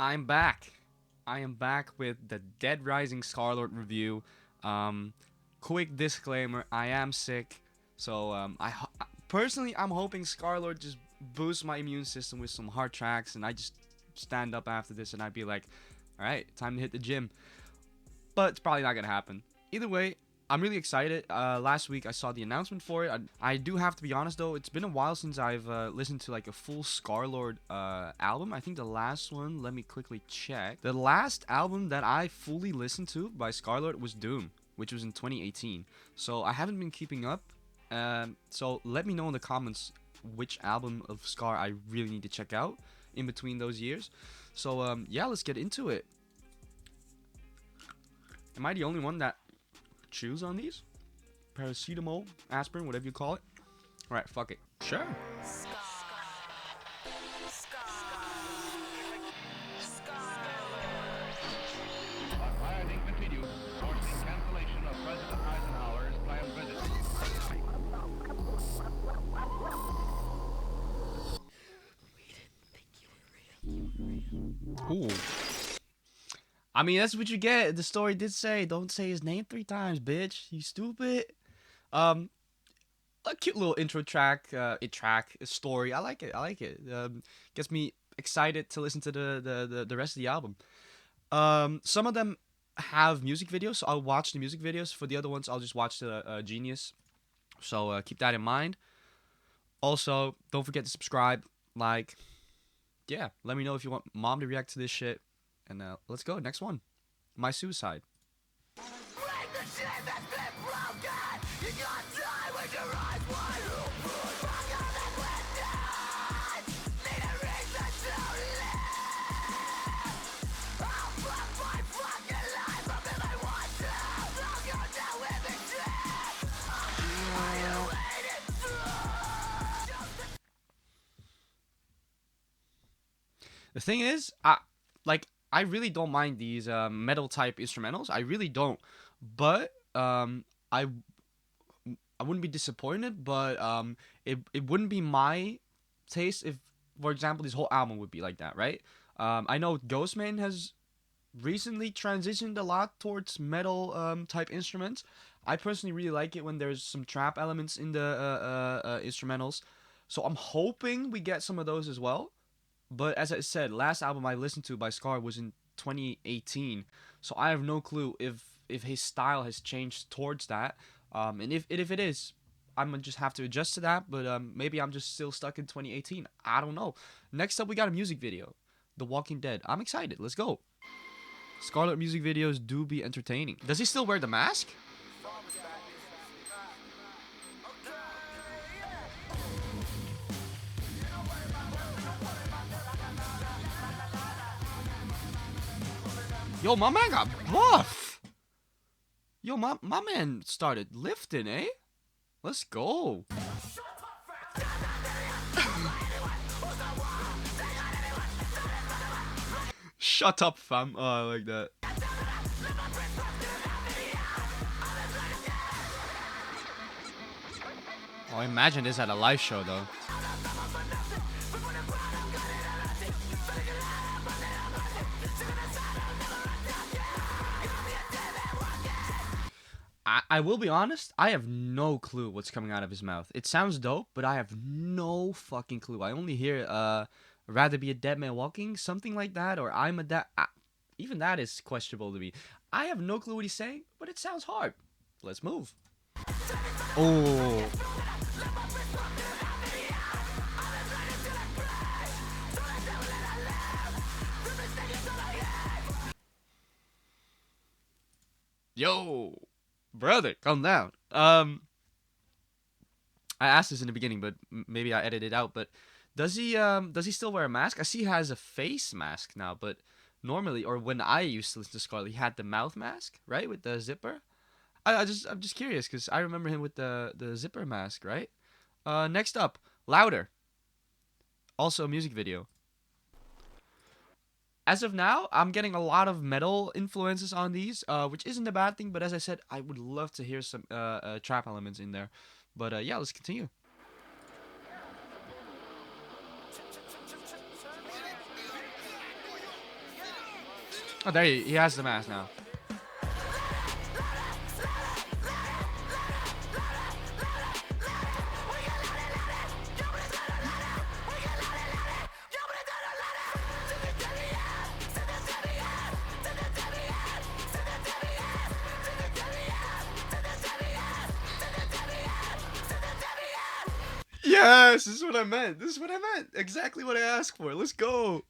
I'm back. I am back with the DeadRising Scarlxrd review. Quick disclaimer: I am sick, so personally I'm hoping Scarlxrd just boosts my immune system with some hard tracks, and I just stand up after this and I'd be like, all right, time to hit the gym. But it's probably not gonna happen. Either way, I'm really excited. Last week I saw the announcement for it. I do have to be honest though, it's been a while since I've listened to like a full Scarlxrd album. I think the last one, let me quickly check. The last album that I fully listened to by Scarlxrd was Doom, which was in 2018. So I haven't been keeping up. So let me know in the comments which album of Scar I really need to check out in between those years. So yeah, let's get into it. Am I the only one that chews on these? Paracetamol, aspirin, whatever you call it. Alright, fuck it. Sure. Rioting continues, forcing cancellation of President Eisenhower's planned visit. Ooh. I mean, that's what you get. The story did say, don't say his name 3 times, bitch. You stupid. A cute little intro track, a story. I like it. I like it. Gets me excited to listen to the rest of the album. Some of them have music videos, so I'll watch the music videos. For the other ones, I'll just watch the Genius. So keep that in mind. Also, don't forget to subscribe, like, yeah. Let me know if you want Mom to react to this shit. And let's go. Next one. My Suicide. The thing is, I really don't mind these metal type instrumentals. I really don't. But I wouldn't be disappointed. But it wouldn't be my taste if, for example, this whole album would be like that, right? I know Ghostman has recently transitioned a lot towards metal type instruments. I personally really like it when there's some trap elements in the instrumentals. So I'm hoping we get some of those as well. But as I said, last album I listened to by Scar was in 2018, so I have no clue if his style has changed towards that. And if it is, I'm gonna just have to adjust to that. But maybe I'm just still stuck in 2018. I don't know. Next up, we got a music video, The Walking Dead. I'm excited. Let's go. Scarlxrd music videos do be entertaining. Does he still wear the mask? Yo, my man got buff. Yo, my man started lifting, eh? Let's go. Shut up, fam. Oh, I like that. Oh, imagine this at a live show, though. I will be honest, I have no clue what's coming out of his mouth. It sounds dope, but I have no fucking clue. I only hear, rather be a dead man walking, something like that, or I'm a dead... even that is questionable to me. I have no clue what he's saying, but it sounds hard. Let's move. Oh. Yo. Brother, calm down. I asked this in the beginning, but maybe I edited it out. But does he still wear a mask? I see he has a face mask now, but normally, or when I used to listen to Scarlett, he had the mouth mask, right, with the zipper. I'm just curious because I remember him with the zipper mask, right? Next up, Louder. Also a music video. As of now, I'm getting a lot of metal influences on these, which isn't a bad thing. But as I said, I would love to hear some trap elements in there. But yeah, let's continue. Oh, there he has the mask now. Yes, this is what I meant. This is what I meant. Exactly what I asked for. Let's go.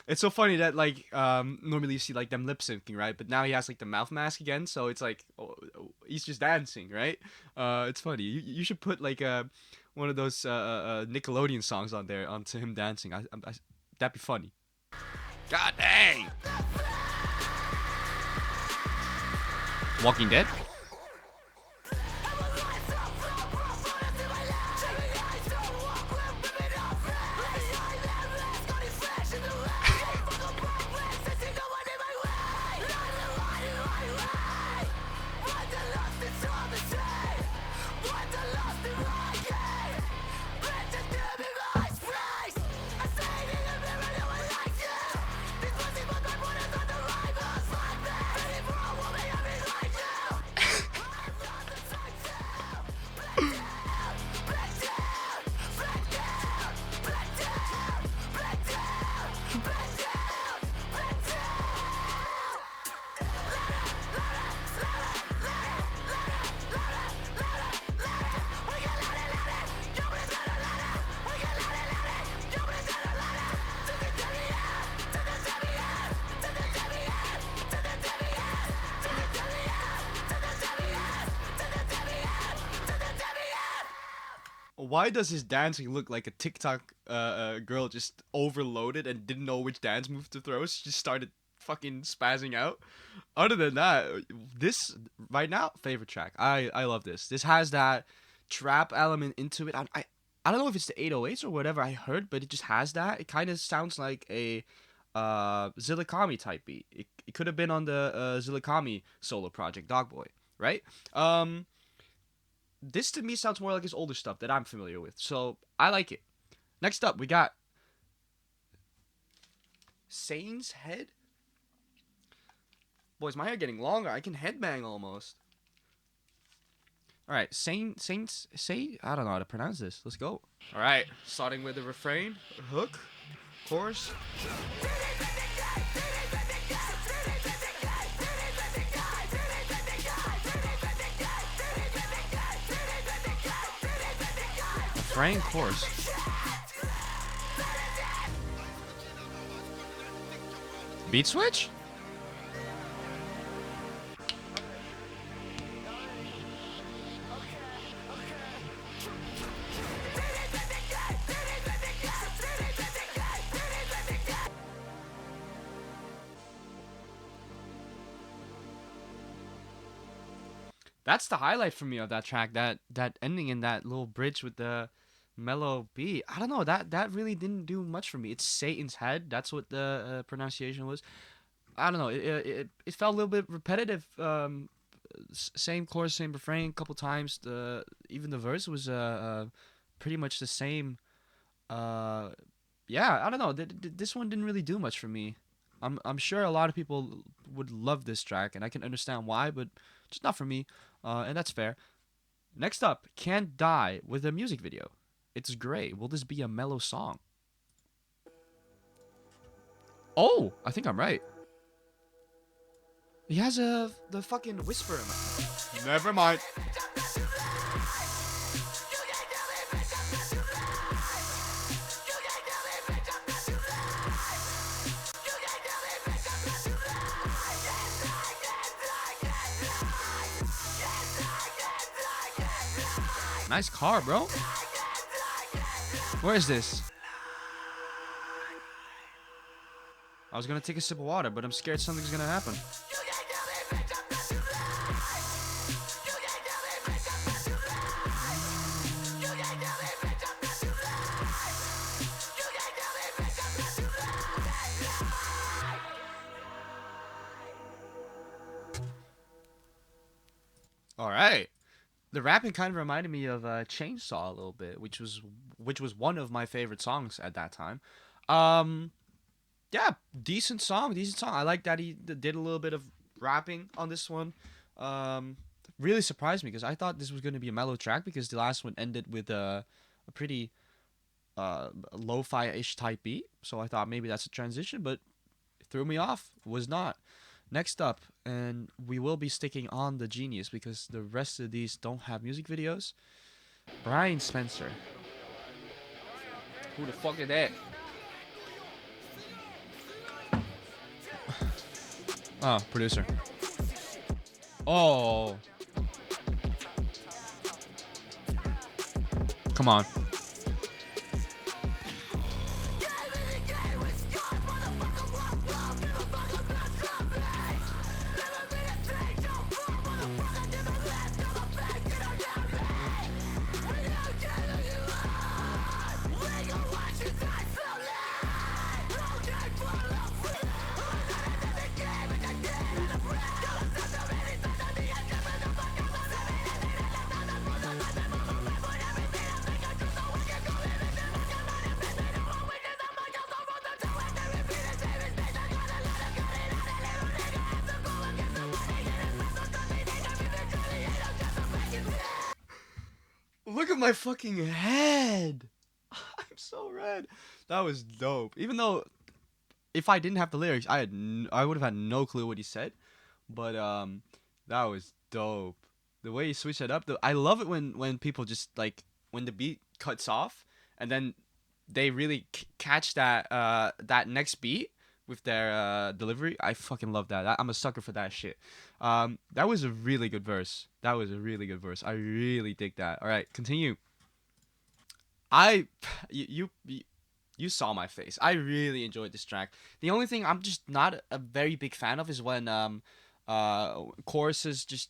It's so funny that like normally you see like them lip syncing, right? But now he has like the mouth mask again, so it's like he's just dancing, right? It's funny. You should put like one of those Nickelodeon songs on there onto him dancing. That'd be funny. God dang! Walking Dead? Why does his dancing look like a TikTok girl just overloaded and didn't know which dance move to throw? She just started fucking spazzing out. Other than that, this right now favorite track. I love this. This has that trap element into it. I don't know if it's the 808s or whatever I heard, but it just has that. It kind of sounds like a Zillakami type beat. It could have been on the Zillakami solo project, Dogboy, right? This to me sounds more like his older stuff that I'm familiar with, so I like it. Next up, we got Sane's Head. Boys, my hair getting longer. I can headbang almost. All right, Saints. I don't know how to pronounce this. Let's go. All right, starting with the refrain, hook, chorus. Refrain, chorus. Beat switch? That's the highlight for me of that track. That ending in that little bridge with the mellow beat. I don't know. That really didn't do much for me. It's Satan's Head. That's what the pronunciation was. I don't know. It felt a little bit repetitive. Same chorus, same refrain, a couple times. Even the verse was pretty much the same. Yeah, I don't know. This one didn't really do much for me. I'm sure a lot of people would love this track, and I can understand why, but just not for me. And that's fair. Next up, Can't Die with a music video. It's great. Will this be a mellow song? Oh, I think I'm right. He has the fucking whisper in my... Never mind. Nice car, bro. Where is this? I was gonna take a sip of water, but I'm scared something's gonna happen. All right. The rapping kind of reminded me of Chainsaw a little bit, which was one of my favorite songs at that time. Um, yeah, decent song, decent song. I like that he did a little bit of rapping on this one. Um, really surprised me because I thought this was going to be a mellow track because the last one ended with a pretty lo-fi-ish type beat. So I thought maybe that's a transition, but it threw me off. Was not. Next up, and we will be sticking on the genius because the rest of these don't have music videos. Brian Spencer. Who the fuck is that? Oh, producer. Oh. Come on. Look at my fucking head. I'm so red. That was dope. Even though if I didn't have the lyrics, I would have had no clue what he said. But that was dope. The way he switched it up. I love it when people just like when the beat cuts off and then they really catch that next beat with their delivery. I fucking love that. I'm a sucker for that shit. That was a really good verse. That was a really good verse. I really dig that. All right, continue. I you saw my face. I really enjoyed this track. The only thing I'm just not a very big fan of is when choruses just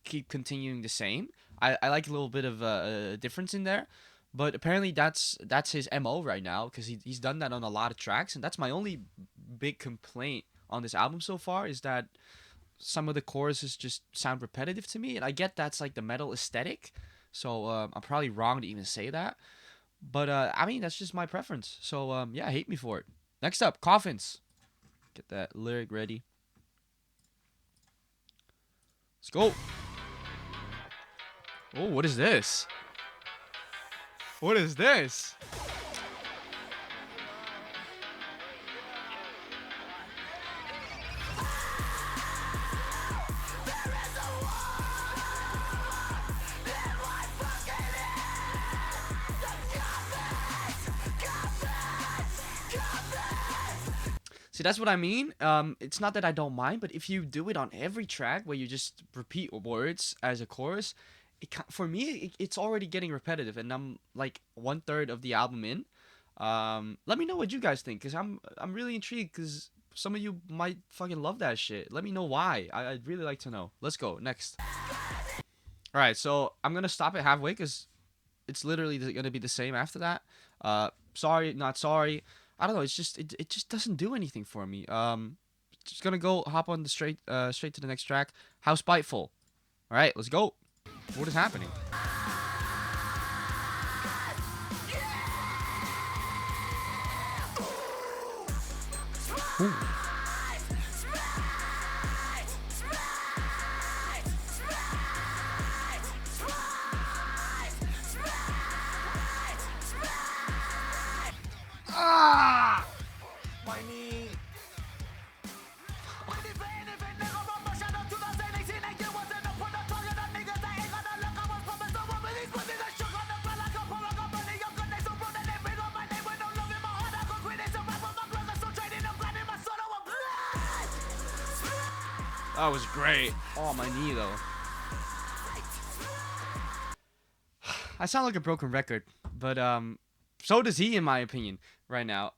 keep continuing the same. I like a little bit of a difference in there, but apparently that's his mo right now because he's done that on a lot of tracks, and that's my only big complaint on this album so far is that some of the choruses just sound repetitive to me, and I get that's like the metal aesthetic, so I'm probably wrong to even say that, but I mean that's just my preference. So yeah, hate me for it. Next up, Coffins. Get that lyric ready. Let's go. Oh, what is this? What is this? See, that's what I mean. It's not that I don't mind, but if you do it on every track where you just repeat words as a chorus, for me, it's already getting repetitive, and I'm like 1/3 of the album in. Let me know what you guys think, cause I'm really intrigued, cause some of you might fucking love that shit. Let me know why. I'd really like to know. Let's go next. All right, so I'm gonna stop it halfway, cause it's literally gonna be the same after that. Sorry, not sorry. I don't know. It's just it just doesn't do anything for me. Just gonna go hop on the straight to the next track. How spiteful. All right, let's go. What is happening? Ooh. Ah! My knee. That was great. Oh, my knee though. I sound like a broken record, but so does he in my opinion right now.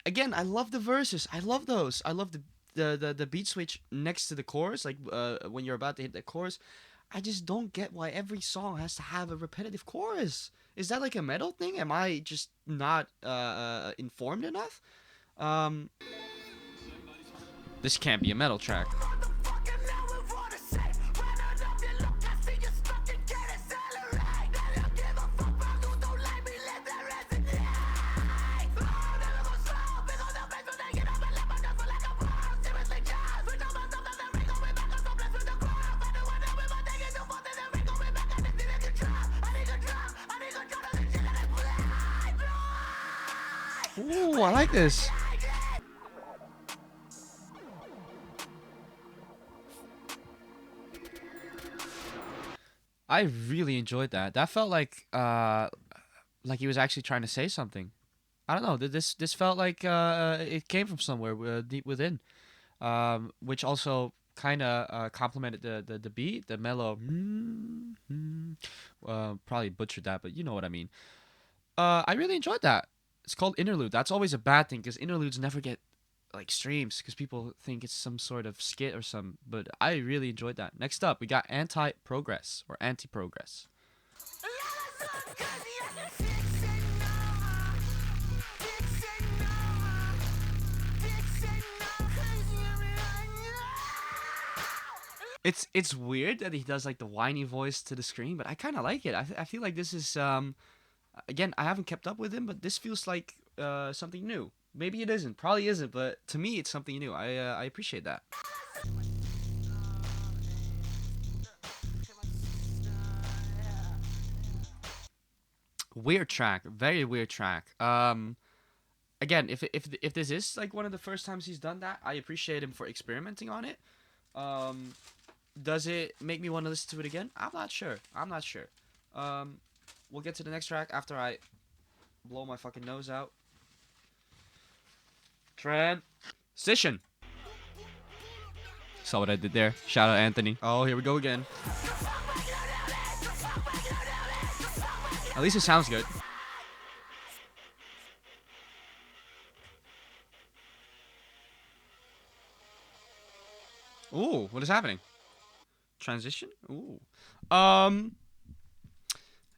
Again, I love the verses. I love those. I love the beat switch next to the chorus, like when you're about to hit the chorus. I just don't get why every song has to have a repetitive chorus. Is that like a metal thing? Am I just not informed enough? Um, this can't be a metal track. Ooh, I like this. I really enjoyed that. That felt like he was actually trying to say something. I don't know. This felt like it came from somewhere deep within, which also kind of complemented the beat, the mellow. Probably butchered that, but you know what I mean. I really enjoyed that. It's called interlude. That's always a bad thing because interludes never get like streams because people think it's some sort of skit or some. But I really enjoyed that. Next up, we got anti-progress or anti-progress. It's weird that he does like the whiny voice to the screen, but I kind of like it. I feel like this is again, I haven't kept up with him, but this feels like something new. Maybe it isn't, probably isn't, but to me it's something new. I appreciate that. Weird track, very weird track. Again, if this is like one of the first times he's done that, I appreciate him for experimenting on it. Um, does it make me want to listen to it again? I'm not sure. I'm not sure. Um, we'll get to the next track after I blow my fucking nose out. Transition. Saw what I did there. Shout out Anthony. Oh, here we go again. At least it sounds good. Ooh, what is happening? Transition? Ooh.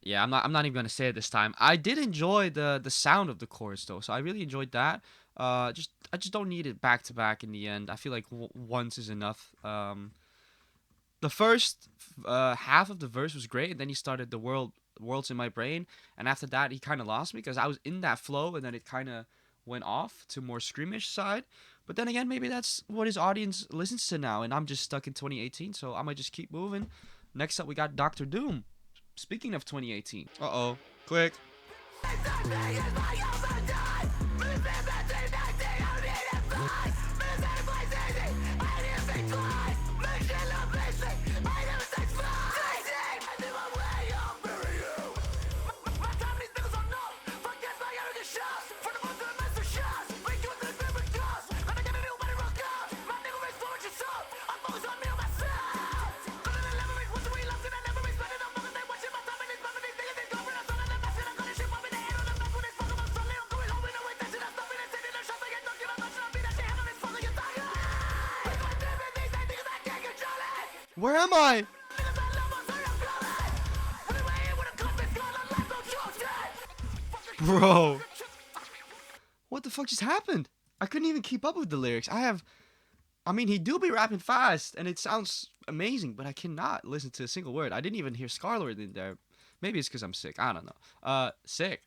Yeah, I'm not even gonna say it this time. I did enjoy the sound of the chorus though, so I really enjoyed that. I just don't need it back to back in the end. I feel like once is enough. The first half of the verse was great, and then he started the world's in my brain, and after that he kind of lost me because I was in that flow, and then it kind of went off to more screamish side. But then again, maybe that's what his audience listens to now, and I'm just stuck in 2018, so I might just keep moving. Next up, we got Dr. Doom. Speaking of 2018. Uh-oh. Quick. Where am I? Bro. What the fuck just happened? I couldn't even keep up with the lyrics. I mean, he do be rapping fast, and it sounds amazing, but I cannot listen to a single word. I didn't even hear Scarlxrd in there. Maybe it's because I'm sick. I don't know. Sick.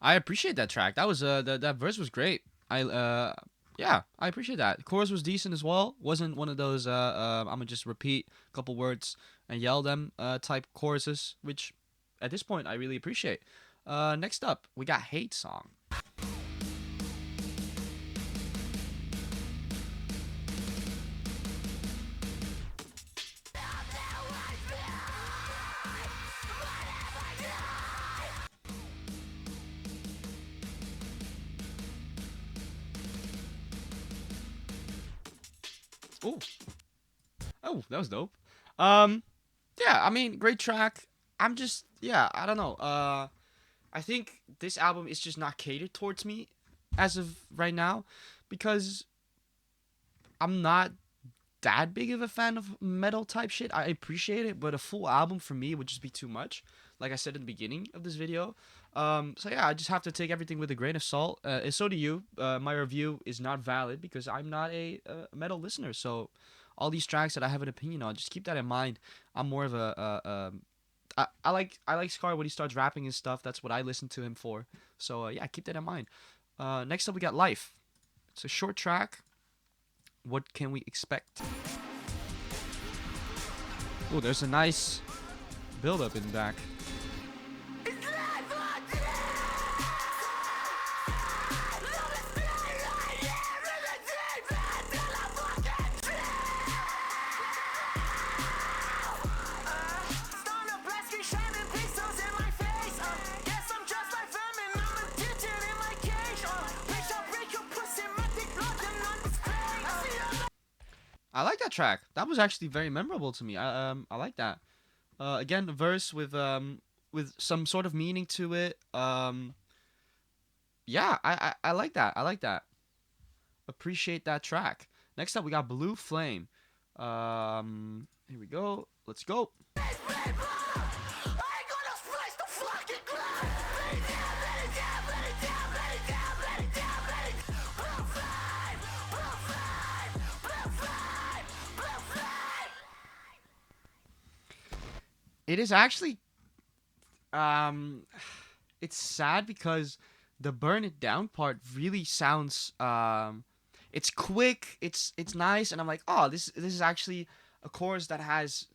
I appreciate that track. That was that verse was great. Yeah, I appreciate that. The chorus was decent as well. Wasn't one of those I'm gonna just repeat a couple words and yell them type choruses, which at this point I really appreciate. Next up, we got Hate Song. Ooh. Oh, that was dope. Yeah, I mean, great track. Yeah, I don't know. I think this album is just not catered towards me as of right now because I'm not that big of a fan of metal type shit. I appreciate it, but a full album for me would just be too much. Like I said in the beginning of this video. So yeah, I just have to take everything with a grain of salt. And so do you. My review is not valid because I'm not a metal listener. So all these tracks that I have an opinion on, just keep that in mind. I'm more of I like Scar when he starts rapping and stuff. That's what I listen to him for. So yeah, keep that in mind. Next up, we got Life. It's a short track. What can we expect? Oh, there's a nice build up in back. I like that track. That was actually very memorable to me. I like that. Again, a verse with some sort of meaning to it. Yeah, I like that. I like that. Appreciate that track. Next up, we got Blue Flame. Here we go. Let's go. It is actually it's sad because the burn it down part really sounds it's quick, it's nice, and I'm like, oh, this is actually a chorus that has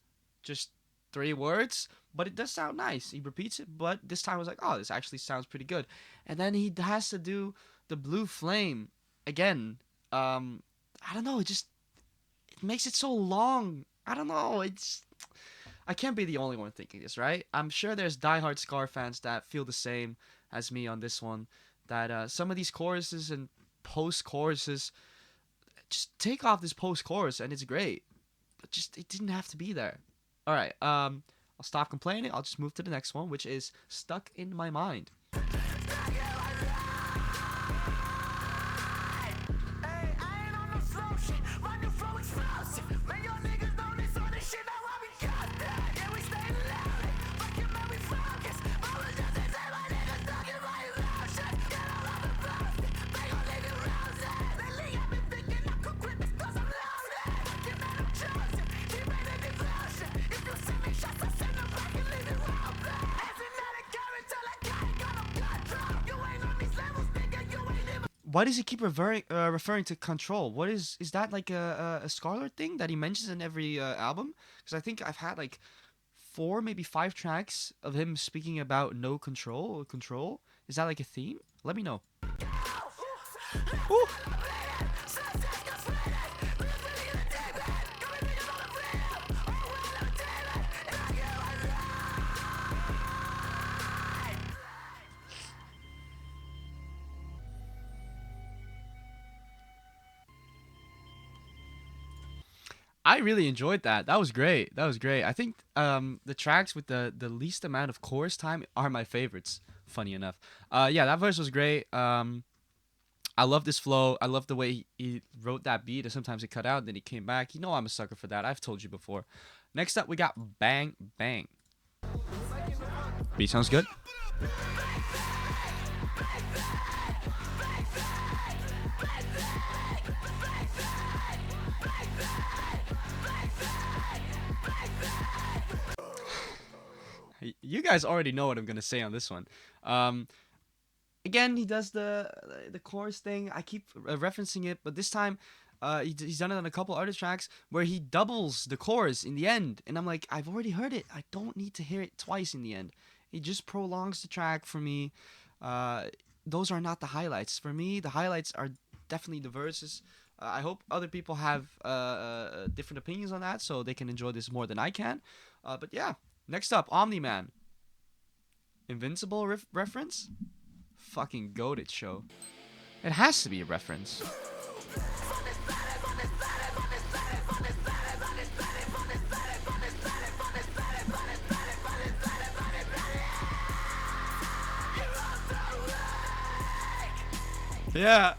just 3 words, but it does sound nice. He repeats it, but this time I was like, oh, this actually sounds pretty good. And then he has to do the Blue Flame again. I don't know, it makes it so long. I don't know, I can't be the only one thinking this, right? I'm sure there's diehard Scar fans that feel the same as me on this one. That some of these choruses and post-choruses, just take off this post-chorus and it's great. But just, it didn't have to be there. Alright, I'll stop complaining. I'll just move to the next one, which is Stuck in My Mind. Why does he keep referring to Control? What is that like a Scarlxrd thing that he mentions in every album? Because I think I've had like 4, maybe 5 tracks of him speaking about no control or control. Is that like a theme? Let me know. Ooh. I really enjoyed that. That was great. That was great. I think the tracks with the least amount of chorus time are my favorites. Funny enough. Yeah, that verse was great. I love this flow. I love the way he wrote that beat. And sometimes it cut out, then he came back. You know I'm a sucker for that. I've told you before. Next up, we got Bang Bang. Beat sounds good. You guys already know what I'm gonna say on this one. Again, he does the chorus thing. I keep referencing it, but this time, he's done it on a couple other tracks where he doubles the chorus in the end, and I'm like, I've already heard it. I don't need to hear it twice in the end. It just prolongs the track for me. Those are not the highlights for me. The highlights are definitely the verses. I hope other people have different opinions on that, so they can enjoy this more than I can. But yeah. Next up, Omni-Man. Invincible reference? Fucking goated show. It has to be a reference. Yeah.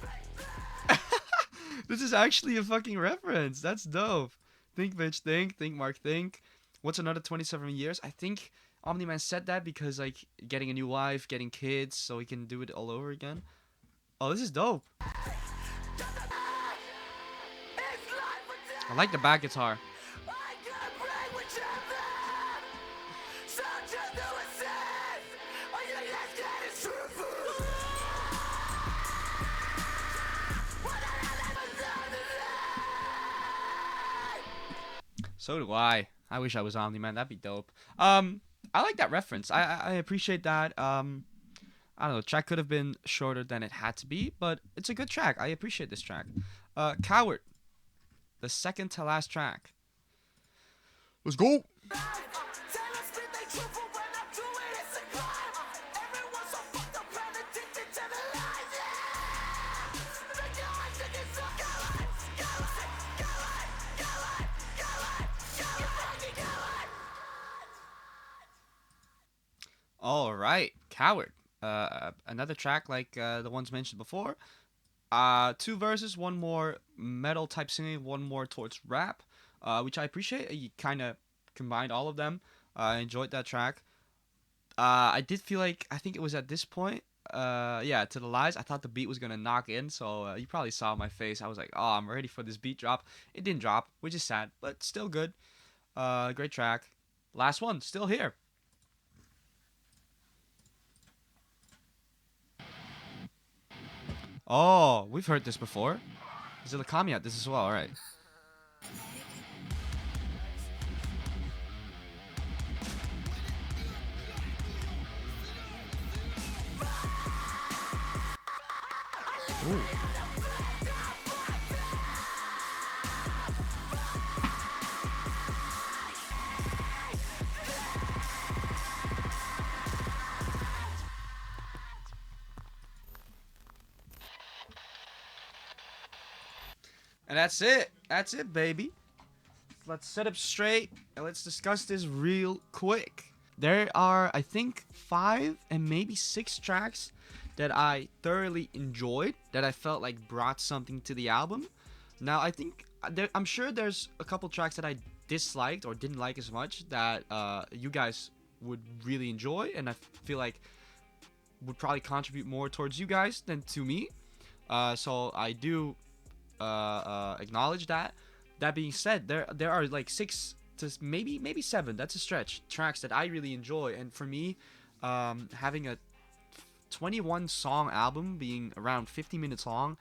This is actually a fucking reference. That's dope. Think, bitch, think. Think, Mark, think. What's another 27 years? I think Omni-Man said that because, like, getting a new wife, getting kids, so he can do it all over again. Oh, this is dope. I like the back guitar. So do I. I wish I was Omni-Man. That'd be dope. I like that reference. I appreciate that. I don't know. Track could have been shorter than it had to be, but it's a good track. I appreciate this track. Coward, the second to last track. Let's go. All right, Coward. Another track like the ones mentioned before. Two verses, one more metal type singing, one more towards rap, which I appreciate. You kind of combined all of them. I enjoyed that track. I did feel like I think it was at this point. Yeah, to the lies. I thought the beat was gonna knock in, so you probably saw my face. I was like, oh, I'm ready for this beat drop. It didn't drop, which is sad, but still good. Great track. Last one, still here. Oh, we've heard this before. Is it a Kami at this as well? All right. Ooh. And that's it. That's it, baby. Let's set up straight and let's discuss this real quick. There are, I think, 5 and maybe 6 tracks that I thoroughly enjoyed, that I felt like brought something to the album. Now, I think, I'm sure there's a couple tracks that I disliked or didn't like as much that you guys would really enjoy, and I feel like would probably contribute more towards you guys than to me. So I do acknowledge that. That being said, there are like 6 to maybe 7. That's a stretch. Tracks that I really enjoy, and for me, having a 21 song album being around 50 minutes long,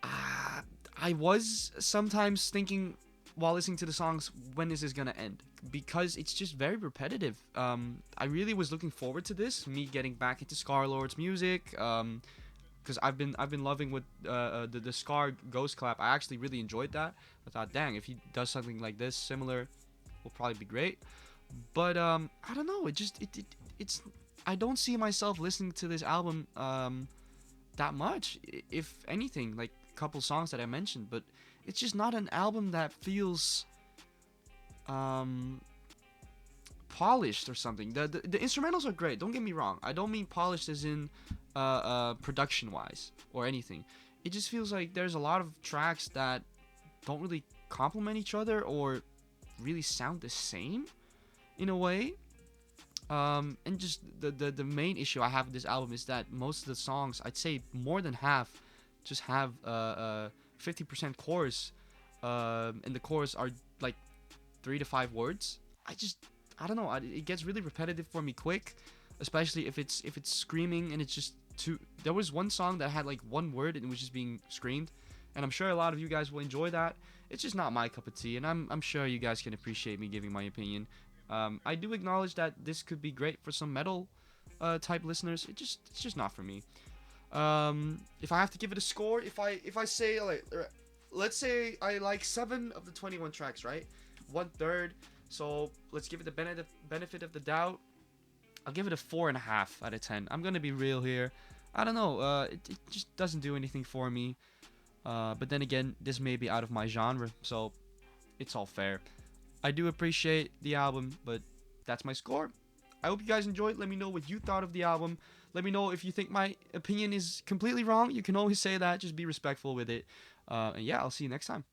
I was sometimes thinking while listening to the songs, when is this gonna end? Because it's just very repetitive. I really was looking forward to this, me getting back into Scarlxrd's music. Because I've been loving with the Scar Ghost Clap. I actually really enjoyed that. I thought, dang, if he does something like this similar, will probably be great. But I don't know. It's I don't see myself listening to this album that much. If anything, like a couple songs that I mentioned, but it's just not an album that feels polished or something. The instrumentals are great. Don't get me wrong. I don't mean polished as in production wise or anything. It just feels like there's a lot of tracks that don't really complement each other or really sound the same in a way. And just the main issue I have with this album is that most of the songs, I'd say more than half, just have 50% chorus, and the chorus are like 3 to 5 words. I don't know. It gets really repetitive for me quick, especially if it's screaming and it's just too. There was one song that had like 1 word and it was just being screamed, and I'm sure a lot of you guys will enjoy that. It's just not my cup of tea, and I'm sure you guys can appreciate me giving my opinion. I do acknowledge that this could be great for some metal type listeners. It's just not for me. If I have to give it a score, if I say like, let's say I like 7 of the 21 tracks, right? 1/3. So let's give it the benefit of the doubt. I'll give it a 4.5 out of 10. I'm gonna be real here. I don't know. It just doesn't do anything for me. But then again, this may be out of my genre, so it's all fair. I do appreciate the album, but that's my score. I hope you guys enjoyed. Let me know what you thought of the album. Let me know if you think my opinion is completely wrong. You can always say that. Just be respectful with it. And yeah, I'll see you next time.